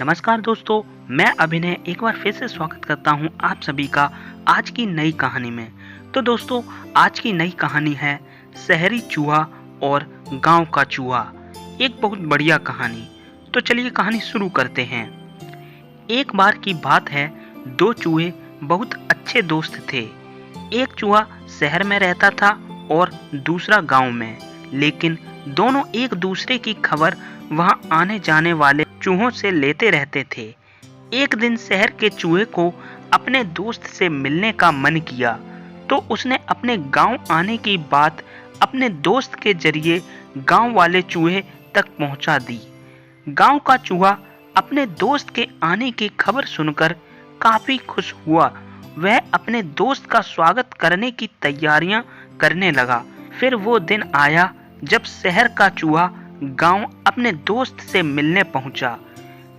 नमस्कार दोस्तों, मैं अभिनय एक बार फिर से स्वागत करता हूं आप सभी का आज की नई कहानी में। तो दोस्तों, आज की नई कहानी है शहरी चूहा और गांव का चूहा। एक बहुत बढ़िया कहानी। तो चलिए कहानी शुरू करते हैं। एक बार की बात है, दो चूहे बहुत अच्छे दोस्त थे। एक चूहा शहर में रहता था और दूसरा गांव में, लेकिन दोनों एक दूसरे की खबर वहां आने जाने वाले चूहों से लेते रहते थे। एक दिन शहर के चूहे को अपने दोस्त से मिलने का मन किया, तो उसने अपने गांव आने की बात अपने दोस्त के जरिए गांव वाले चूहे तक पहुंचा दी। गांव का चूहा अपने दोस्त के आने की खबर सुनकर काफी खुश हुआ। वह अपने दोस्त का स्वागत करने की तैयारियां करने लगा। फिर वो दिन आया जब शहर का चूहा गांव अपने दोस्त से मिलने पहुंचा।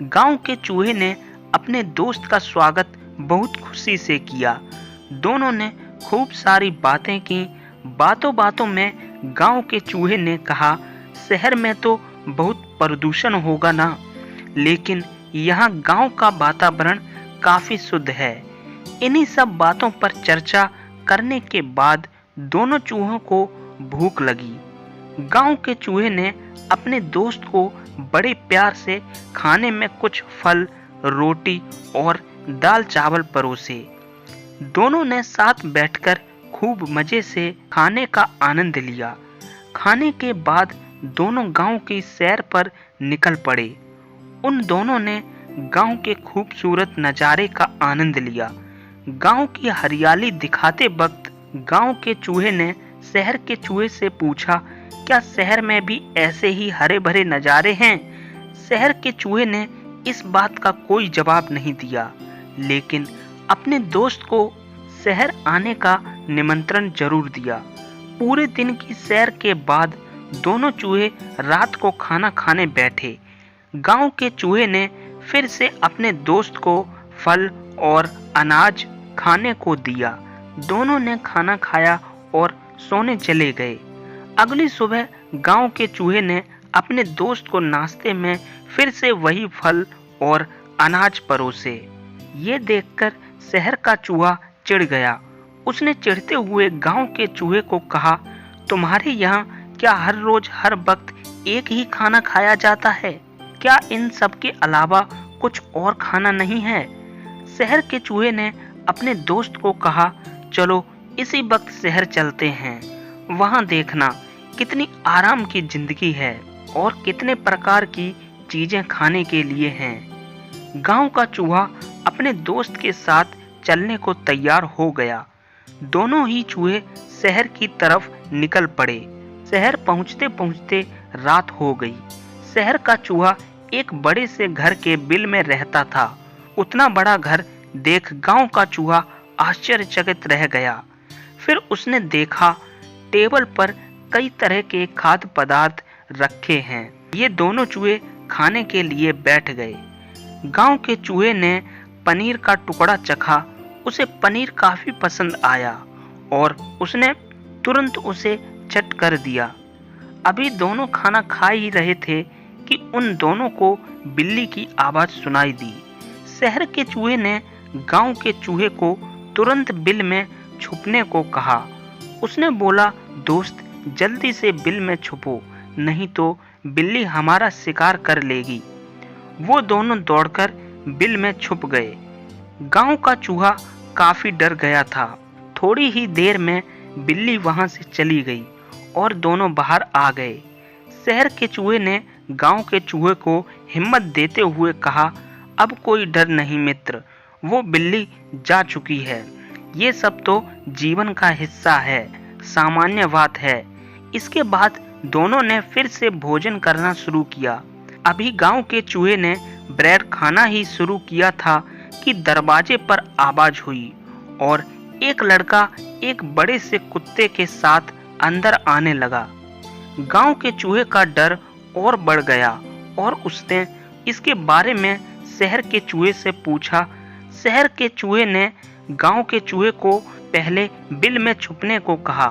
गांव के चूहे ने अपने दोस्त का स्वागत बहुत खुशी से किया। दोनों ने खूब सारी बातें की। बातों बातों में गांव के चूहे ने कहा, शहर में तो बहुत प्रदूषण होगा ना, लेकिन यहाँ गांव का वातावरण काफी शुद्ध है। इन्हीं सब बातों पर चर्चा करने के बाद दोनों चूहों को भूख लगी। गांव के चूहे ने अपने दोस्त को बड़े प्यार से खाने में कुछ फल, रोटी और दाल चावल परोसे। दोनों ने साथ बैठकर खूब मजे से खाने का आनंद लिया। खाने के बाद दोनों गांव की सैर पर निकल पड़े। उन दोनों ने गांव के खूबसूरत नज़ारे का आनंद लिया। गांव की हरियाली दिखाते वक्त गांव के चूहे ने शहर के चूहे से पूछा, क्या शहर में भी ऐसे ही हरे भरे नज़ारे हैं? शहर के चूहे ने इस बात का कोई जवाब नहीं दिया, लेकिन अपने दोस्त को शहर आने का निमंत्रण जरूर दिया। पूरे दिन की सैर के बाद दोनों चूहे रात को खाना खाने बैठे। गांव के चूहे ने फिर से अपने दोस्त को फल और अनाज खाने को दिया। दोनों ने खाना खाया और सोने चले गए। अगली सुबह गांव के चूहे ने अपने दोस्त को नाश्ते में फिर से वही फल और अनाज परोसे। ये देखकर शहर का चूहा चिढ़ गया। उसने चिढ़ते हुए गांव के चूहे को कहा, तुम्हारे यहाँ क्या हर रोज हर वक्त एक ही खाना खाया जाता है? क्या इन सब के अलावा कुछ और खाना नहीं है? शहर के चूहे ने अपने दोस्त को कहा, चलो इसी वक्त शहर चलते हैं। वहां देखना कितनी आराम की जिंदगी है और कितने प्रकार की चीजें खाने के लिए हैं। गांव का चूहा अपने दोस्त के साथ चलने को तैयार हो गया। दोनों ही चूहे शहर की तरफ निकल पड़े। शहर पहुंचते पहुंचते रात हो गई। शहर का चूहा एक बड़े से घर के बिल में रहता था। उतना बड़ा घर देख गांव का चूहा आश्चर्यचकित रह गया। फिर उसने देखा टेबल पर कई तरह के खाद्य पदार्थ रखे हैं। ये दोनों चूहे खाने के लिए बैठ गए। गांव के चूहे ने पनीर का टुकड़ा चखा। उसे पनीर काफी पसंद आया और उसने तुरंत उसे चट कर दिया। अभी दोनों खाना खा ही रहे थे कि उन दोनों को बिल्ली की आवाज सुनाई दी। शहर के चूहे ने गांव के चूहे को तुरंत बिल में छुपने को कहा। उसने बोला, दोस्त जल्दी से बिल में छुपो, नहीं तो बिल्ली हमारा शिकार कर लेगी। वो दोनों दौड़कर बिल में छुप गए। गांव का चूहा काफी डर गया था। थोड़ी ही देर में बिल्ली वहां से चली गई और दोनों बाहर आ गए। शहर के चूहे ने गांव के चूहे को हिम्मत देते हुए कहा, अब कोई डर नहीं मित्र, वो बिल्ली जा चुकी है। ये सब तो जीवन का हिस्सा है, सामान्य बात है। इसके बाद दोनों ने फिर से भोजन करना शुरू किया। अभी गांव के चूहे ने ब्रेड खाना ही शुरू किया था कि दरवाजे पर आवाज हुई और एक लड़का एक बड़े से कुत्ते के साथ अंदर आने लगा। गांव के चूहे का डर और बढ़ गया और उसने इसके बारे में शहर के चूहे से पूछा। शहर के चूहे ने गांव के चूहे को पहले बिल में छुपने को कहा,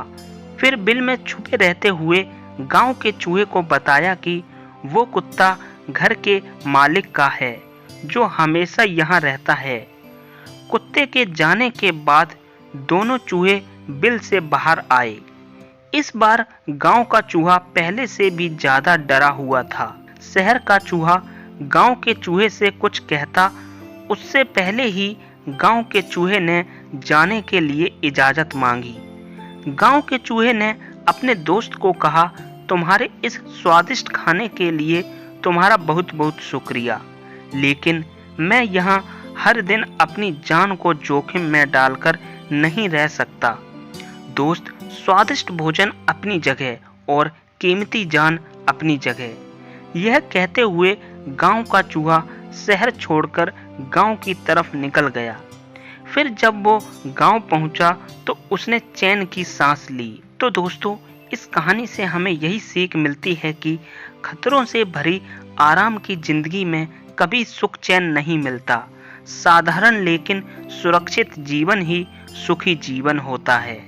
फिर बिल में छुपे रहते हुए गांव के चूहे को बताया कि वो कुत्ता घर के मालिक का है। जो हमेशा यहाँ रहता है। कुत्ते के जाने के बाद दोनों चूहे बिल से बाहर आए। इस बार गांव का चूहा पहले से भी ज्यादा डरा हुआ था। शहर का चूहा गांव के चूहे से कुछ कहता उससे पहले ही गांव के चूहे ने जाने के लिए इजाजत मांगी। गांव के चूहे ने अपने दोस्त को कहा, तुम्हारे इस स्वादिष्ट खाने के लिए तुम्हारा बहुत बहुत शुक्रिया, लेकिन मैं यहाँ हर दिन अपनी जान को जोखिम में डालकर नहीं रह सकता। दोस्त, स्वादिष्ट भोजन अपनी जगह और कीमती जान अपनी जगह। यह कहते हुए गांव का चूहा शहर छोड़कर गांव की तरफ निकल गया। फिर जब वो गांव पहुंचा तो उसने चैन की सांस ली। तो दोस्तों, इस कहानी से हमें यही सीख मिलती है कि खतरों से भरी आराम की जिंदगी में कभी सुख चैन नहीं मिलता। साधारण लेकिन सुरक्षित जीवन ही सुखी जीवन होता है।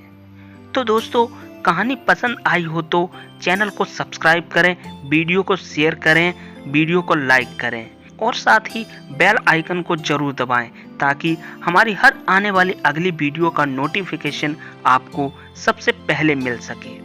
तो दोस्तों, कहानी पसंद आई हो तो चैनल को सब्सक्राइब करें, वीडियो को शेयर करें, वीडियो को लाइक करें और साथ ही बेल आइकन को जरूर दबाएं ताकि हमारी हर आने वाली अगली वीडियो का नोटिफिकेशन आपको सबसे पहले मिल सके।